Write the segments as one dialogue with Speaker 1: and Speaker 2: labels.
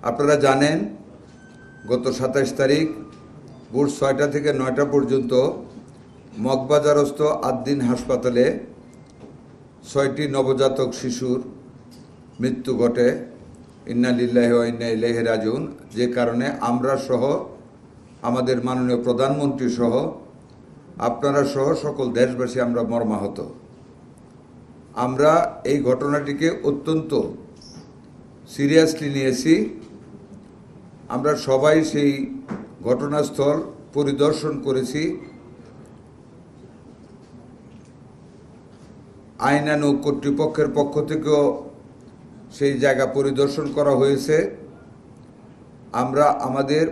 Speaker 1: আপনারা জানেন গত 27 তারিখ ভোর 6টা থেকে 9টা পর্যন্ত মগবাজারস্থ আদ্দিন হাসপাতালে 6টি নবজাতক শিশুর মৃত্যু ঘটে। ইন্না লিল্লাহি ওয়া ইন্না ইলাইহি রাজিউন। যে কারণে আমরা সহ আমাদের মাননীয় প্রধানমন্ত্রী সহ আপনারা সহ সকল দেশবাসী আমরা মর্মাহত। আমরা এই ঘটনাটিকে অত্যন্ত সিরিয়াসলি নিয়েছি। আমরা সবাই সেই ঘটনাস্থল পরিদর্শন করেছি। আইনানুগ কর্তৃপক্ষের পক্ষ থেকেও সেই জায়গা পরিদর্শন করা হয়েছে। আমরা আমাদের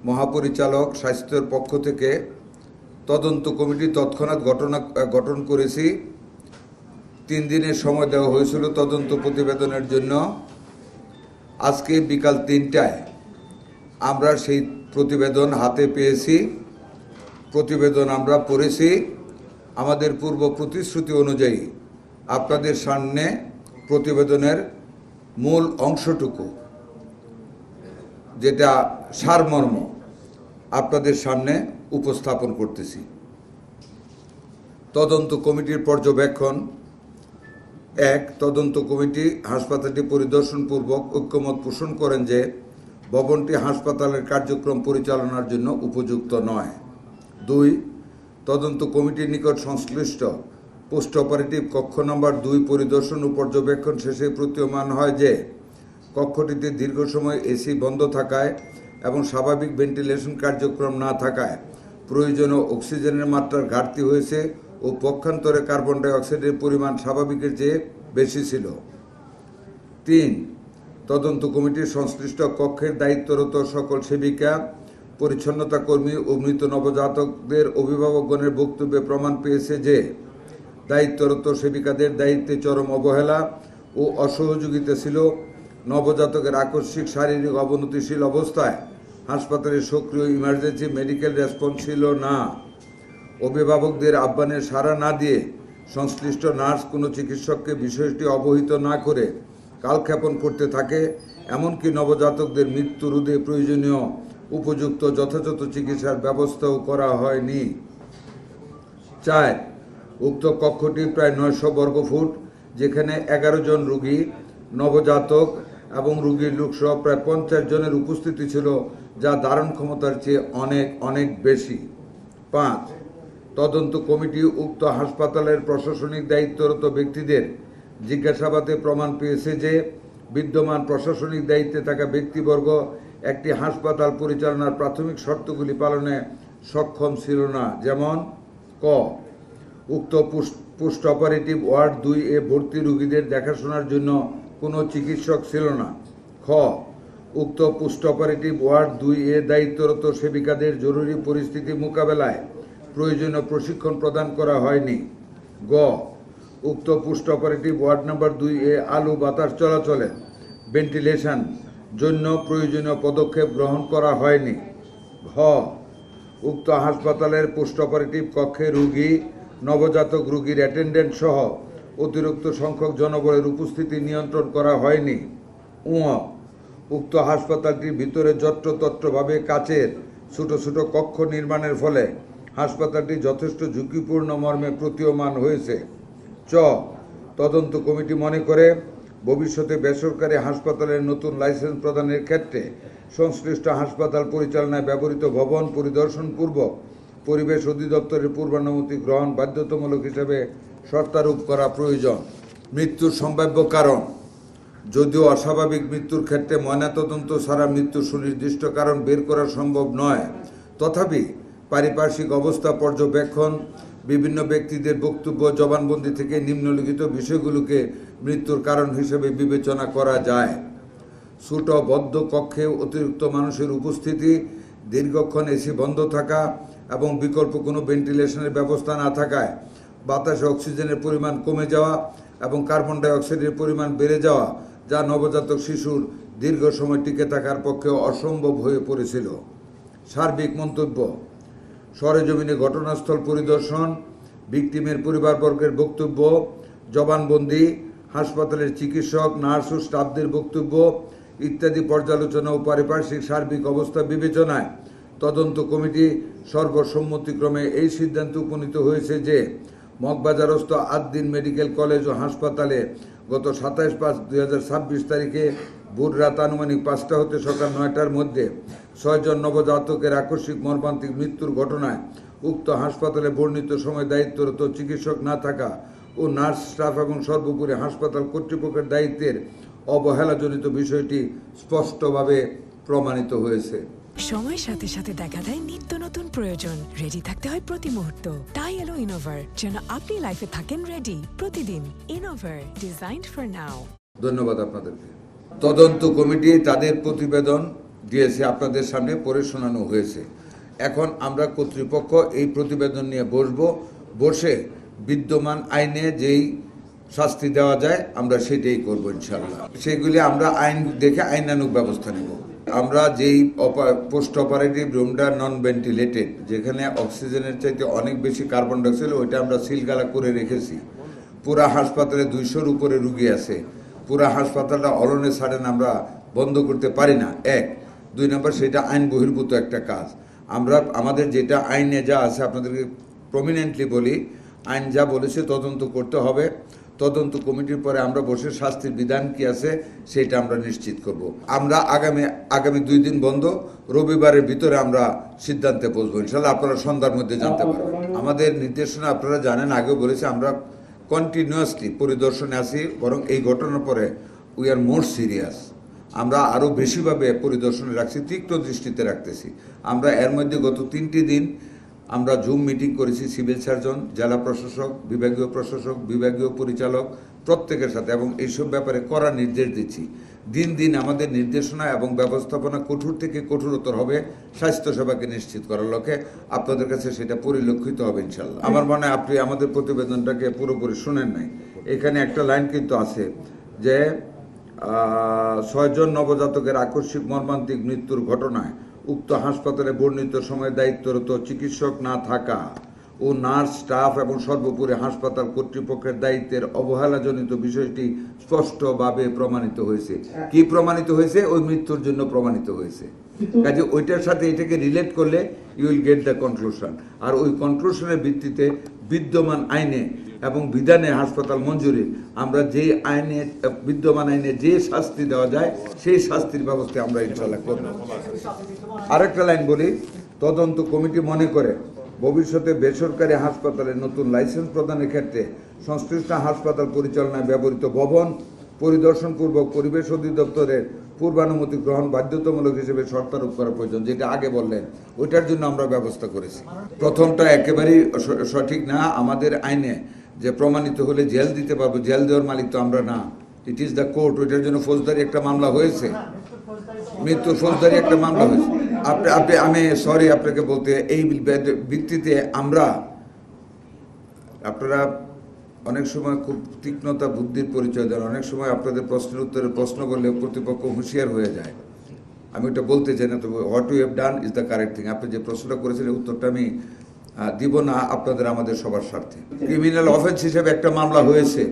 Speaker 1: মহাপরিচালক স্বাস্থ্যের পক্ষ থেকে তদন্ত কমিটি তৎক্ষণাৎ গঠন করেছি। 3 দিনের সময় দেওয়া হয়েছিল তদন্ত প্রতিবেদনের জন্য। আজকে বিকাল 3টায় আমরা সেই প্রতিবেদন হাতে পেয়েছি। প্রতিবেদন আমরা পড়েছি। আমাদের পূর্ব প্রতিশ্রুতি অনুযায়ী আপনাদের সামনে প্রতিবেদনের মূল অংশটুকু, যেটা সারমর্ম, আপনাদের সামনে উপস্থাপন করতেছি। তদন্ত কমিটির পর্যবেক্ষণ। 1. তদন্ত কমিটি হাসপাতালটি পরিদর্শনপূর্বক ঐক্যমত পোষণ করেন যে ভবনটি হাসপাতালের কার্যক্রম পরিচালনার জন্য উপযুক্ত নয়। 2. তদন্ত কমিটির নিকট সংশ্লিষ্ট পোস্ট অপারেটিভ কক্ষ নম্বর 2 পরিদর্শন ও পর্যবেক্ষণ শেষে প্রতীয়মান হয় যে কক্ষটিতে দীর্ঘ সময় এসি বন্ধ থাকায় এবং স্বাভাবিক ভেন্টিলেশন কার্যক্রম না থাকায় প্রয়োজনীয় অক্সিজেনের মাত্রার ঘাটতি হয়েছে ও পক্ষান্তরে কার্বন ডাই অক্সাইডের পরিমাণ স্বাভাবিকের চেয়ে বেশি ছিল। 3. তদন্ত কমিটির সংশ্লিষ্ট কক্ষের দায়িত্বরত সকল সেবিকা, পরিচ্ছন্নতা কর্মী ও মৃত নবজাতকদের অভিভাবকগণের বক্তব্যে প্রমাণ পেয়েছে যে দায়িত্বরত সেবিকাদের দায়িত্বে চরম অবহেলা ও অসহযোগিতা ছিল। নবজাতকের আকস্মিক শারীরিক অবনতিশীল অবস্থায় হাসপাতালের সক্রিয় ইমার্জেন্সি মেডিকেল রেসপন্স ছিল না। অভিভাবকদের আহ্বানের সাড়া না দিয়ে সংশ্লিষ্ট নার্স কোনো চিকিৎসককে বিষয়টি অবহিত না করে কালক্ষেপণ করতে থাকে। এমনকি নবজাতকদের মৃত্যু রোধে প্রয়োজনীয় উপযুক্ত যথাযথ চিকিৎসার ব্যবস্থাও করা হয়নি। 4. উক্ত কক্ষটি প্রায় 900 বর্গফুট, যেখানে 11 জন রোগী, নবজাতক এবং রোগীর লোকসহ প্রায় 50 জনের উপস্থিতি ছিল, যা ধারণ ক্ষমতার চেয়ে অনেক বেশি। 5. তদন্ত কমিটি উক্ত হাসপাতালের প্রশাসনিক দায়িত্বরত ব্যক্তিদের জিজ্ঞাসাবাদে প্রমাণ পেয়েছে যে বিদ্যমান প্রশাসনিক দায়িত্বে থাকা ব্যক্তিবর্গ একটি হাসপাতাল পরিচালনার প্রাথমিক শর্তগুলি পালনে সক্ষম ছিল না। যেমন: ক. উক্ত পোস্ট অপারেটিভ ওয়ার্ড 2-এ ভর্তি রোগীদের দেখাশোনার জন্য কোনো চিকিৎসক ছিল না। খ. উক্ত পোস্ট অপারেটিভ ওয়ার্ড 2-এ দায়িত্বরত সেবিকাদের জরুরি পরিস্থিতি মোকাবেলায় প্রয়োজনীয় প্রশিক্ষণ প্রদান করা হয়নি। গ. উক্ত পোস্ট অপারেটিভ ওয়ার্ড নম্বর 2-এ আলো বাতাস চলাচলে ভেন্টিলেশন জন্য প্রয়োজনীয় পদক্ষেপ গ্রহণ করা হয়নি। ঘ. উক্ত হাসপাতালের পোস্ট অপারেটিভ কক্ষে রোগী, নবজাতক রোগীর অ্যাটেন্ডেন্ট সহ অতিরিক্ত সংখ্যক জনবলের উপস্থিতি নিয়ন্ত্রণ করা হয়নি। উক্ত হাসপাতালটির ভিতরে যত্রতত্রভাবে কাচের ছোট ছোট কক্ষ নির্মাণের ফলে হাসপাতালটি যথেষ্ট ঝুঁকিপূর্ণ মর্মে প্রতীয়মান হয়েছে। চ. তদন্ত কমিটি মনে করে ভবিষ্যতে বেসরকারি হাসপাতালের নতুন লাইসেন্স প্রদানের ক্ষেত্রে সংশ্লিষ্ট হাসপাতাল পরিচালনায় ব্যবহৃত ভবন পরিদর্শনপূর্বক পরিবেশ অধিদপ্তরের পূর্বানুমতি গ্রহণ বাধ্যতামূলক হিসেবে শর্তারোপ করা প্রয়োজন। মৃত্যুর সম্ভাব্য কারণ। যদিও অস্বাভাবিক মৃত্যুর ক্ষেত্রে ময়নাতদন্ত ছাড়া মৃত্যুর সুনির্দিষ্ট কারণ বের করা সম্ভব নয়, তথাপি পারিপার্শ্বিক অবস্থা পর্যবেক্ষণ, বিভিন্ন ব্যক্তিদের বক্তব্য, জবানবন্দি থেকে নিম্নলিখিত বিষয়গুলোকে মৃত্যুর কারণ হিসেবে বিবেচনা করা যায়। ছোট বদ্ধ কক্ষে অতিরিক্ত মানুষের উপস্থিতি, দীর্ঘক্ষণ এসি বন্ধ থাকা এবং বিকল্প কোনো ভেন্টিলেশনের ব্যবস্থা না থাকায় বাতাসে অক্সিজেনের পরিমাণ কমে যাওয়া এবং কার্বন ডাই অক্সাইডের পরিমাণ বেড়ে যাওয়া, যা নবজাতক শিশুর দীর্ঘ সময় টিকে থাকার পক্ষে অসম্ভব হয়ে পড়েছিল। সার্বিক মন্তব্য। সরেজমিনে ঘটনাস্থল পরিদর্শন, ভিকটিমের পরিবারবর্গের বক্তব্য, জবানবন্দি, হাসপাতালের চিকিৎসক, নার্স ও স্টাফদের বক্তব্য ইত্যাদি পর্যালোচনা ও পারিপার্শ্বিক সার্বিক অবস্থা বিবেচনায় তদন্ত কমিটি সর্বসম্মতিক্রমে এই সিদ্ধান্তে উপনীত হয়েছে যে মগবাজারস্থ আদ্দিন মেডিকেল কলেজ ও হাসপাতালে গত 27/5/2026 তারিখে ভোর রাত আনুমানিক 5টা হতে সকাল 9টার মধ্যে 6 জন নবজাতকের আকস্মিক মর্মান্তিক মৃত্যুর ঘটনায় উক্ত হাসপাতালে বর্ণিত সময় দায়িত্বরত চিকিৎসক না থাকা ও নার্স স্টাফ এবং সর্বোপরি হাসপাতাল কর্তৃপক্ষের দায়িত্বের অবহেলাজনিত বিষয়টি স্পষ্টভাবে প্রমাণিত হয়েছে।
Speaker 2: সময়ের সাথে সাথে দেখা দেয় নিত্য নতুন প্রয়োজন। রেডি থাকতে হয় প্রতি মুহূর্ত। তাই এলো ইনোভার, যেন আপনি লাইফে থাকেন রেডি প্রতিদিন। Innova, designed for now.
Speaker 1: ধন্যবাদ আপনাদেরকে। তদন্ত কমিটি তাদের প্রতিবেদন দিয়েছে, আপনাদের সামনে পড়ে শোনানো হয়েছে। এখন আমরা কর্তৃপক্ষ এই প্রতিবেদন নিয়ে বসে বিদ্যমান আইনে যেই শাস্তি দেওয়া যায় আমরা সেটাই করবো ইনশাআল্লাহ। সেগুলি আমরা আইন দেখে আইনানুগ ব্যবস্থা নেব। আমরা যেই পোস্ট অপারেটিভ রুমটা নন ভেন্টিলেটেড, যেখানে অক্সিজেনের চাইতে অনেক বেশি কার্বন ডাইঅক্সাইড, ওইটা আমরা সিলগালা করে রেখেছি। পুরা হাসপাতালে 200-র উপরে রুগী আছে। পুরা হাসপাতালটা অলনে ছাড়েন আমরা বন্ধ করতে পারি না। 1, 2 নম্বর, সেটা আইন বহির্ভূত একটা কাজ। আমরা আমাদের যেটা আইনে যা আছে আপনাদেরকে প্রমিনেন্টলি বলি, আইন যা বলেছে তদন্ত করতে হবে। তদন্ত কমিটির পরে আমরা বসে শাস্তির বিধান কি আছে সেটা আমরা নিশ্চিত করব। আমরা আগামী 2 দিন বন্ধ, রবিবারের ভিতরে আমরা সিদ্ধান্তে পৌঁছবো ইনশাআল্লাহ। আপনারা সন্ধ্যার মধ্যে জানতে পারবেন। আমাদের নির্দেশনা আপনারা জানেন, আগেও বলেছি, আমরা কন্টিনিউয়াসলি পরিদর্শনে আছি। বরং এই ঘটনার পরে উই আর মোর সিরিয়াস। আমরা আরও বেশিভাবে পরিদর্শনে রাখছি, তীক্ষ্ণ দৃষ্টিতে রাখতেছি। আমরা এর মধ্যে গত 3টি দিন আমরা জুম মিটিং করেছি সিভিল সার্জন, জেলা প্রশাসক, বিভাগীয় পরিচালক প্রত্যেকের সাথে, এবং এইসব ব্যাপারে কড়া নির্দেশ দিচ্ছি। দিন দিন আমাদের নির্দেশনা এবং ব্যবস্থাপনা কঠোর থেকে কঠোরতর হবে স্বাস্থ্যসেবাকে নিশ্চিত করার লক্ষ্যে। আপনাদের কাছে সেটা পরিলক্ষিত হবে ইনশাল্লাহ। আমার মনে হয় আপনি আমাদের প্রতিবেদনটাকে পুরোপুরি শুনেন নাই। এখানে একটা লাইন কিন্তু আছে যে 6 জন নবজাতকের আকস্মিক মর্মান্তিক মৃত্যুর ঘটনায় উক্ত হাসপাতালে বর্ণিত সময় দায়িত্বরত চিকিৎসক না থাকা ও নার্স স্টাফ এবং সর্বোপরি হাসপাতাল কর্তৃপক্ষের দায়িত্বের অবহেলাজনিত বিষয়টি স্পষ্টভাবে প্রমাণিত হয়েছে। কি প্রমাণিত হয়েছে? ওই মৃত্যুর জন্য প্রমাণিত হয়েছে। কাজে ওইটার সাথে এটাকে রিলেট করলে you will get the conclusion. আর ওই কনক্লুশনের ভিত্তিতে বিদ্যমান আইনে এবং বিধানে হাসপাতাল মঞ্জুরি আমরা যে আইনে বিদ্যমান আইনে যে শাস্তি দেওয়া যায় সেই শাস্তির ব্যবস্থা আমরা ইনশাআল্লাহ করব। আরেকটা লাইন বলি, তদন্ত কমিটি মনে করে ভবিষ্যতে বেসরকারি হাসপাতালে নতুন লাইসেন্স প্রদানের ক্ষেত্রে সংশ্লিষ্ট হাসপাতাল পরিচালনায় ব্যবহৃত ভবন পরিদর্শনপূর্বক পরিবেশ অধিদপ্তরের পূর্বানুমতি গ্রহণ বাধ্যতামূলক হিসেবে শর্তারোপ করা প্রয়োজন। যেটা আগে বললেন, ওইটার জন্য আমরা ব্যবস্থা করেছি। প্রথমটা একেবারেই সঠিক না। আমাদের আইনে যে প্রমাণিত হলে জেল দিতে পারবো, জেল দেওয়ার মালিক তো আমরা না, ইট ইজ দ্য কোর্ট। ওইটার জন্য ফৌজদারি একটা মামলা হয়েছে, মৃত্যুর ফৌজদারি একটা মামলা হয়েছে। আমি সরি আপনাকে বলতে, এই ভিত্তিতে আমরা, আপনারা অনেক সময় খুব তীক্ষ্ণতা বুদ্ধির পরিচয় দেন, অনেক সময় আপনাদের প্রশ্নের উত্তরে প্রশ্ন করলে কর্তৃপক্ষ হুঁশিয়ার হয়ে যায়। আমি ওটা বলতে চাই না, তবে what you have done is the correct thing. আপনি যে প্রশ্নটা করেছিলেন উত্তরটা আমি দিব না আপনাদের আমাদের সবার স্বার্থে। ক্রিমিনাল অফেন্স হিসেবে একটা মামলা হয়েছে।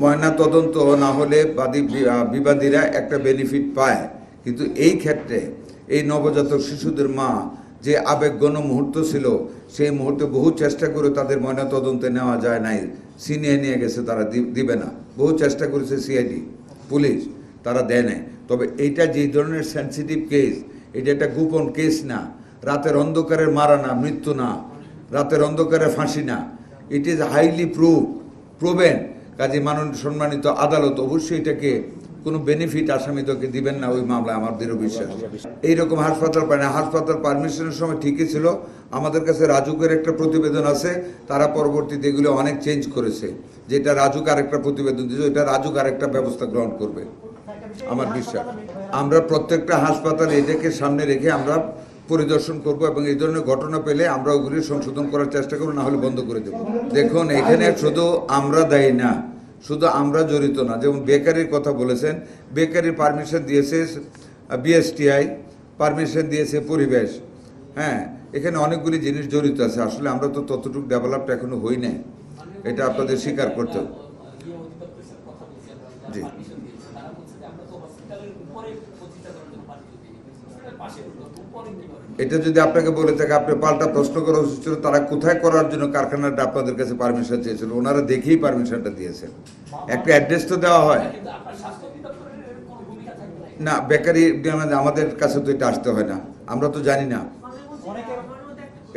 Speaker 1: ময়না তদন্ত না হলে বিবাদীরা একটা বেনিফিট পায়, কিন্তু এই ক্ষেত্রে এই নবজাতক শিশুদের মা যে আবেগঘন মুহূর্ত ছিল, সেই মুহূর্তে বহু চেষ্টা করে তাদের ময়না তদন্তে নেওয়া যায় নাই। সিনিয়ে নিয়ে গেছে, তারা দিবে না। বহু চেষ্টা করেছে সিআইডি, পুলিশ, তারা দেয় নাই। তবে এইটা যে ধরনের সেন্সিটিভ কেস, এটা একটা গোপন কেস না, রাতের অন্ধকারের মারা না, মৃত্যু না, রাতের অন্ধকারে ফাঁসি না, ইট ইজ হাইলি প্রুভেন। কাজে মাননীয় সম্মানিত আদালত অবশ্যই এটাকে কোনো বেনিফিট আসামিদেরকে দিবেন না ওই মামলায়, আমার দৃঢ় বিশ্বাস। এইরকম হাসপাতাল পায় না। হাসপাতাল পারমিশনের সময় ঠিকই ছিল। আমাদের কাছে রাজুকের একটা প্রতিবেদন আছে, তারা পরবর্তীতে এগুলো অনেক চেঞ্জ করেছে। যেটা রাজুক আরেকটা প্রতিবেদন দিয়েছে, ওইটা রাজুক আরেকটা ব্যবস্থা গ্রহণ করবে, আমার বিশ্বাস। আমরা প্রত্যেকটা হাসপাতাল এটাকে সামনে রেখে আমরা পরিদর্শন করব, এবং এই ধরনের ঘটনা পেলে আমরা ওগুলি সংশোধন করার চেষ্টা করবো, না হলে বন্ধ করে দেবো। দেখুন, এখানে শুধু আমরা দায়ী না, শুধু আমরা জড়িত না। যেমন বেকারির কথা বলেছেন, বেকারির পারমিশন দিয়েছে বিএসটিআই, পারমিশন দিয়েছে পরিবেশ। হ্যাঁ, এখানে অনেকগুলি জিনিস জড়িত আছে। আসলে আমরা তো ততটুকু ডেভেলপড এখনো হই নাই, এটা আপনাদের স্বীকার করতে হবে।
Speaker 3: হসপিটালের উপরে প্রতিষ্ঠা করার জন্য পানি যদি হসপিটালের পাশে উপরে কিভাবে?
Speaker 1: এটা যদি আপনাকে বলে থাকে, আপনি পাল্টা প্রশ্ন করা উচিত ছিল তারা কোথায় করার জন্য কারখানাটা আপনাদের কাছে পারমিশন চেয়েছিল। ওনারা দেখেই পারমিশনটা দিয়েছেন। একটা অ্যাড্রেস তো দেওয়া হয়
Speaker 3: কিন্তু আপনার স্বাস্থ্য অধিদপ্তরের কোনো ভূমিকা থাকবে না।
Speaker 1: না, বেকারি আমাদের কাছে তো এটা আসতে হয় না, আমরা তো জানি না,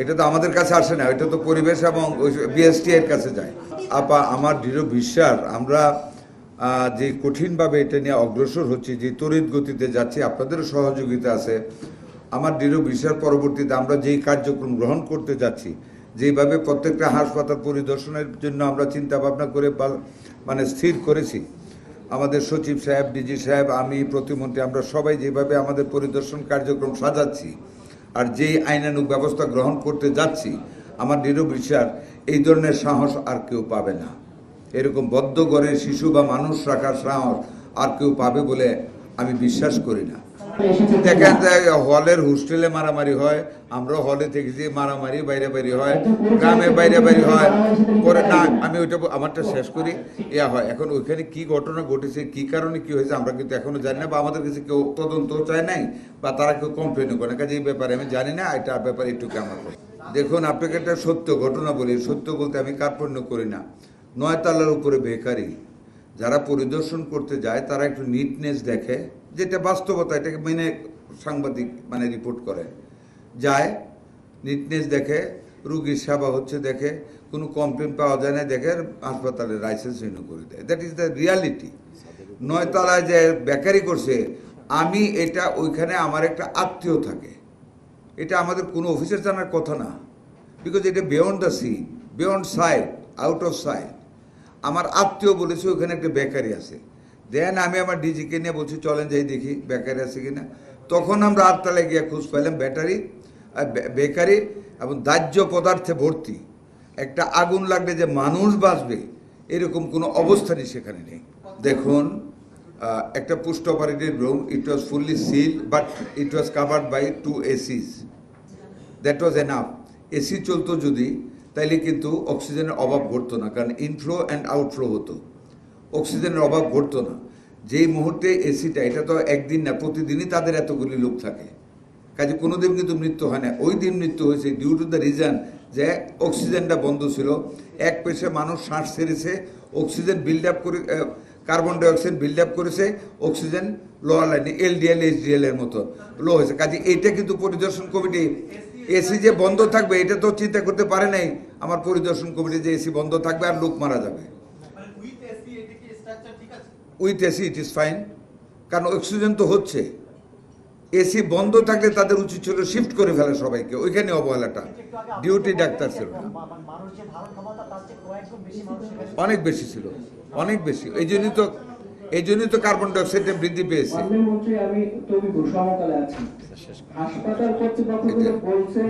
Speaker 1: এটা তো আমাদের কাছে আসে না, এটা তো পরিবেশ এবং বিএসটি এর কাছে যায়। আপা, আমার দৃঢ় বিশ্বাস আমরা যে কঠিনভাবে এটা নিয়ে অগ্রসর হচ্ছি, যে তড়িৎ গতিতে যাচ্ছি, আপনাদেরও সহযোগিতা আছে। আমার দৃঢ় বিশ্বাস পরবর্তীতে আমরা যেই কার্যক্রম গ্রহণ করতে যাচ্ছি, যেভাবে প্রত্যেকটা হাসপাতাল পরিদর্শনের জন্য আমরা চিন্তা ভাবনা করে মানে স্থির করেছি, আমাদের সচিব সাহেব, ডিজি সাহেব, আমি, প্রতিমন্ত্রী, আমরা সবাই যেভাবে আমাদের পরিদর্শন কার্যক্রম সাজাচ্ছি আর যেই আইনানুগ ব্যবস্থা গ্রহণ করতে যাচ্ছি, আমার দৃঢ় বিশ্বাস এই ধরনের সাহস আর কেউ পাবে না। এরকম বদ্ধ ঘরে শিশু বা মানুষ রাখার সাহস আর কেউ পাবে বলে আমি বিশ্বাস করি না। দেখেন, হলের হোস্টেলে মারামারি হয়, আমরাও হলে দেখেছি মারামারি বাইরে বাইরে হয়, গ্রামে বাইরে বাইরে হয়, পরে না আমি ওইটা আমারটা শেষ করি হয়। এখন ওইখানে কি ঘটনা ঘটেছে, কি কারণে কি হয়েছে আমরা কিন্তু এখনো জানি না, বা আমাদের কাছে কেউ তদন্ত চায় নাই, বা তারা কেউ কমপ্লেনও করে না, কাজে এই ব্যাপারে আমি জানি না। এটা ব্যাপারে একটু আমার দেখুন, আপনাকে একটা সত্য ঘটনা বলি। সত্য বলতে আমি কার্পণ্য করি না। 9 তলার উপরে বেকারি যারা পরিদর্শন করতে যায় তারা একটু নিটনেস দেখে, যেটা বাস্তবতা, এটাকে মেনে সাংবাদিক মানে রিপোর্ট করে, যায় নিটনেস দেখে, রুগীর সেবা হচ্ছে দেখে, কোনো কমপ্লেন পাওয়া যায় না দেখে, হাসপাতালে লাইসেন্স রিনিউ করে দেয়। That is the reality. 9 তলায় যে বেকারি করছে, আমি এটা ওইখানে আমার একটা আত্মীয় থাকে, এটা আমাদের কোনো অফিসের জানার কথা না, বিকজ এটা beyond the scene, beyond sight, out of sight. আমার আত্মীয় বলেছে ওখানে একটা বেকারি আছে। দেন আমি আমার ডিজিকে নিয়ে বলছি চলেন যাই দেখি বেকারি আছে কিনা। তখন আমরা 8 তলায় গিয়ে খোঁজ পাইলাম বেকারি এবং দাহ্য পদার্থে ভর্তি। একটা আগুন লাগলে যে মানুষ বাঁচবে এরকম কোনো অবস্থানই সেখানে নেই। দেখুন, একটা post operative room, it was fully seal, but it was covered by 2 ACs. That was enough. AC চলতো যদি, তাইলে কিন্তু অক্সিজেনের অভাব ঘটতো না, কারণ ইনফ্লো অ্যান্ড আউটফ্লো হতো, অক্সিজেনের অভাব ঘটতো না। যেই মুহূর্তে এসিটা, এটা তো একদিন না, প্রতিদিনই তাদের এতগুলি লোক থাকে, কাজে কোনোদিন কিন্তু মৃত্যু হয় না। ওই দিন মৃত্যু হয়েছে ডিউ টু দ্য রিজন যে অক্সিজেনটা বন্ধ ছিল। এক পেশে মানুষ শ্বাস ছেড়েছে, অক্সিজেন বিল্ড আপ করে, কার্বন ডাইঅক্সাইড বিল্ড আপ করেছে, অক্সিজেন লোয়ার লাইনে এলডিএল এইচডিএল এর মতো লো হয়েছে। কাজে এইটা কিন্তু পরিদর্শন কমিটি, এসি যে বন্ধ থাকবে এটা তো চিন্তা করতে পারে নাই আমার পরিদর্শন কমিটি, যে এসি বন্ধ থাকবে আর লোক মারা যাবে। With AC it is fine, কারণ অক্সিজেন তো হচ্ছে। এসি বন্ধ থাকলে তাদের উচিত ছিল শিফট করে ফেলা সবাইকে, ওইখানে অবহেলাটা, ডিউটি ডাক্তার ছিল না, অনেক বেশি ছিল, অনেক বেশি। এই জন্যই তো কার্বন ডাইঅক্সাইডটা বৃদ্ধি পেয়েছে।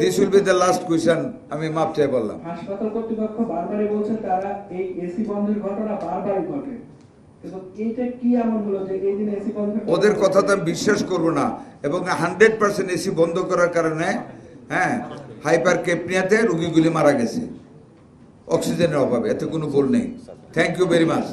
Speaker 1: This will be the last question, আমি মাপ চাই বললাম।
Speaker 4: হাসপাতাল কর্তৃপক্ষ বারবারই বলছেন তারা এই এসি বন্ধের ঘটনা বারবারই ঘটে, কিন্তু এইটা কি এমন হলো যে এই দিন এসি বন্ধ?
Speaker 1: ওদের কথা তো আমি বিশ্বাস করবো না। এবং 100% এসি বন্ধ করার কারণে হাইপার কেপনিয়াতে রোগীগুলি মারা গেছে অক্সিজেনের অভাবে, এতে কোনো ভুল নেই। Thank you very much.